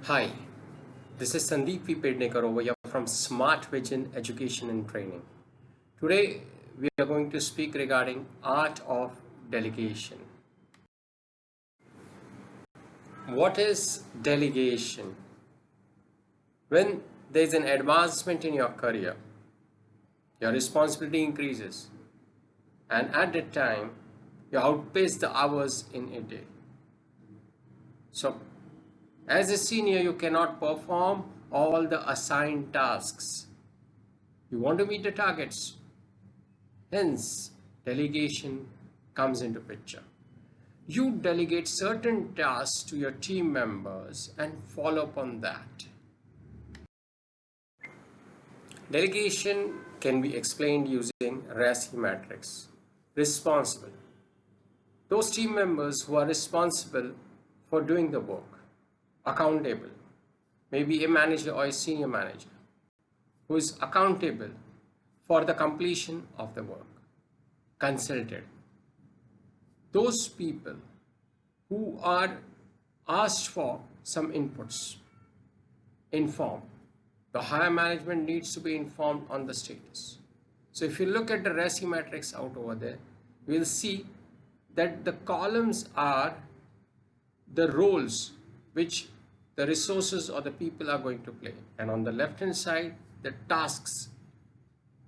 Hi, this is Sandip Pednekar over here from Smart Vision Education and Training. Today we are going to speak regarding art of delegation. What is delegation? When there is an advancement in your career, your responsibility increases, and at that time you outpace the hours in a day. So, as a senior, you cannot perform all the assigned tasks. You want to meet the targets. Hence, delegation comes into picture. You delegate certain tasks to your team members and follow up on that. Delegation can be explained using RACI matrix. Responsible. Those team members who are responsible for doing the work. Accountable. Maybe a manager or a senior manager who is accountable for the completion of the work. Consulted. Those people who are asked for some inputs. Informed. The higher management needs to be informed on the status. So if you look at the RACI matrix out over there, you will see that the columns are the roles which the resources or the people are going to play, and on the left hand side the tasks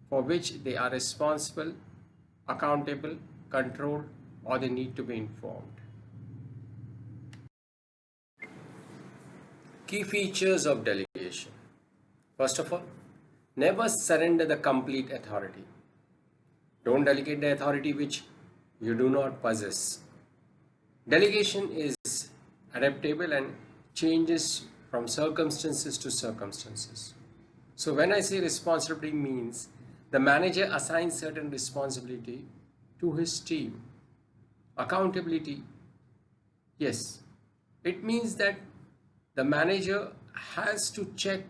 for which they are responsible, accountable, controlled, or they need to be informed. Key features of delegation. First of all, never surrender the complete authority. Don't delegate the authority which you do not possess. Delegation is adaptable and changes from circumstances to circumstances. So when I say responsibility means the manager assigns certain responsibility to his team. Accountability, yes, it means that the manager has to check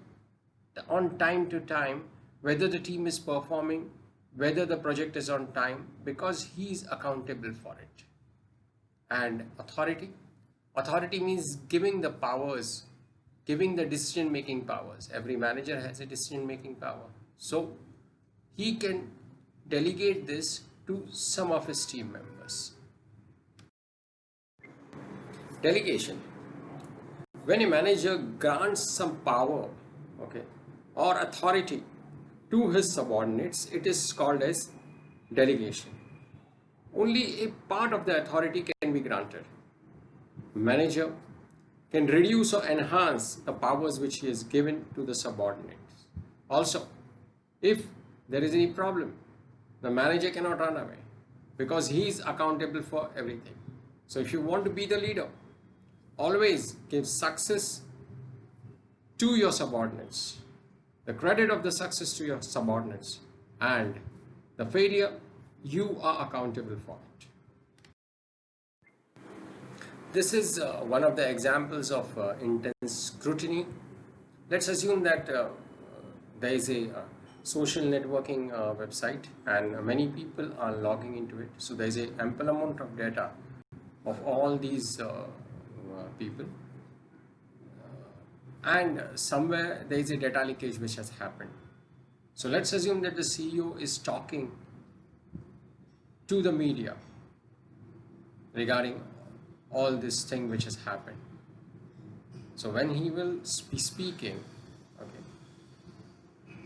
on time to time whether the team is performing, whether the project is on time, because he is accountable for it. And authority means giving the powers, giving the decision making powers. Every manager has a decision making power, so he can delegate this to some of his team members. Delegation. When a manager grants some power, or authority to his subordinates, it is called as delegation. Only a part of the authority can be granted. Manager can reduce or enhance the powers which he has given to the subordinates. Also, if there is any problem, the manager cannot run away because he is accountable for everything. So if you want to be the leader, always give success to your subordinates, the credit of the success to your subordinates, and the failure, you are accountable for it. This is one of the examples of intense scrutiny. Let's assume that there is a social networking website and many people are logging into it. So there is an ample amount of data of all these people. And somewhere there is a data leakage which has happened. So let's assume that the CEO is talking to the media regarding all this thing which has happened. So when he will be speaking,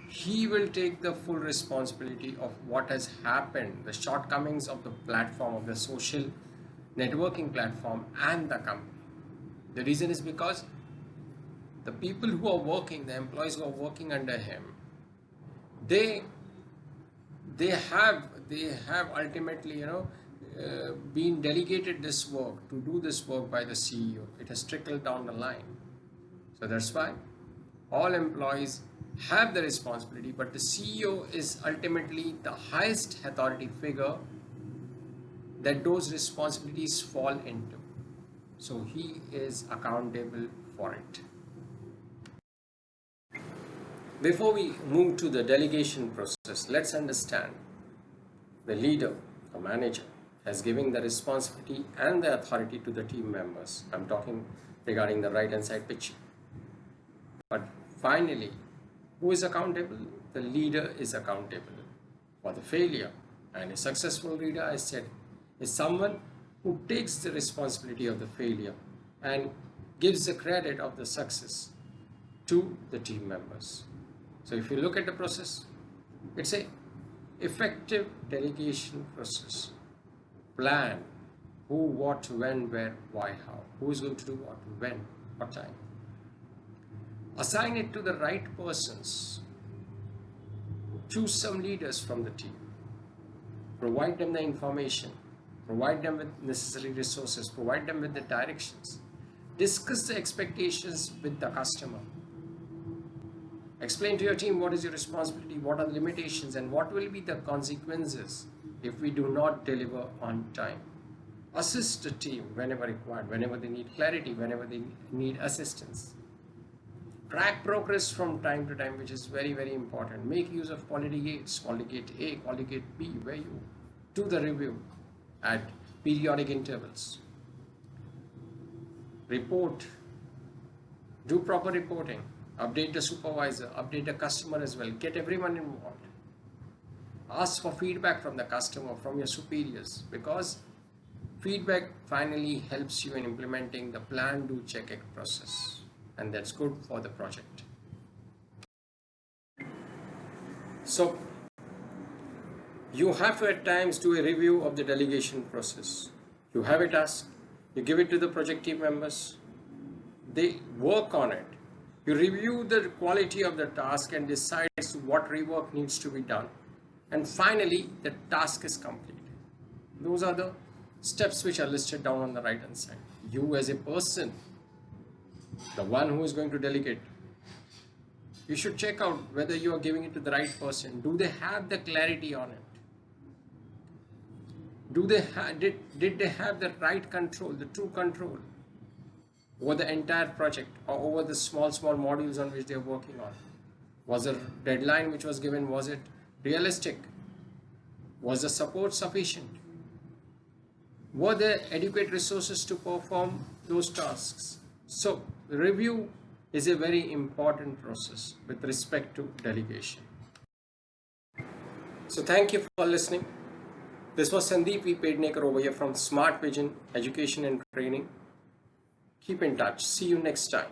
he will take the full responsibility of what has happened, the shortcomings of the platform, of the social networking platform and the company. The reason is because the people who are working, the employees who are working under him, they have ultimately been delegated this work, to do this work by the CEO. It has trickled down the line. So that's why all employees have the responsibility, but the CEO is ultimately the highest authority figure that those responsibilities fall into. So he is accountable for it. Before we move to the delegation process, let's understand the leader, the manager, has given the responsibility and the authority to the team members. I'm talking regarding the right hand side picture. But finally, who is accountable? The leader is accountable for the failure. And a successful leader, I said, is someone who takes the responsibility of the failure and gives the credit of the success to the team members. So if you look at the process, it's a effective delegation process. Plan who, what, when, where, why, how. Who is going to do what, when, what time. Assign it to the right persons. Choose some leaders from the team. Provide them the information. Provide them with necessary resources. Provide them with the directions. Discuss the expectations with the customer. Explain to your team what is your responsibility, what are the limitations, and what will be the consequences if we do not deliver on time. Assist the team whenever required, whenever they need clarity, whenever they need assistance. Track progress from time to time, which is very, very important. Make use of quality gates, quality gate A, quality gate B, where you do the review at periodic intervals. Report, do proper reporting, update the supervisor, update the customer as well, get everyone involved. Ask for feedback from the customer, from your superiors, because feedback finally helps you in implementing the plan, do, check, act process, and that's good for the project. So you have to at times do a review of the delegation process. You have a task, you give it to the project team members, they work on it. You review the quality of the task and decide as to what rework needs to be done. And finally, the task is complete. Those are the steps which are listed down on the right hand side. You as a person, the one who is going to delegate, you should check out whether you are giving it to the right person. Do they have the clarity on it? Did they have the right control, the true control over the entire project or over the small modules on which they are working on? Was the deadline which was given, was it realistic? Was the support sufficient? Were there adequate resources to perform those tasks? So review is a very important process with respect to delegation. So thank you for listening. This was Sandip Pednekar over here from Smart Vision Education and Training. Keep in touch. See you next time.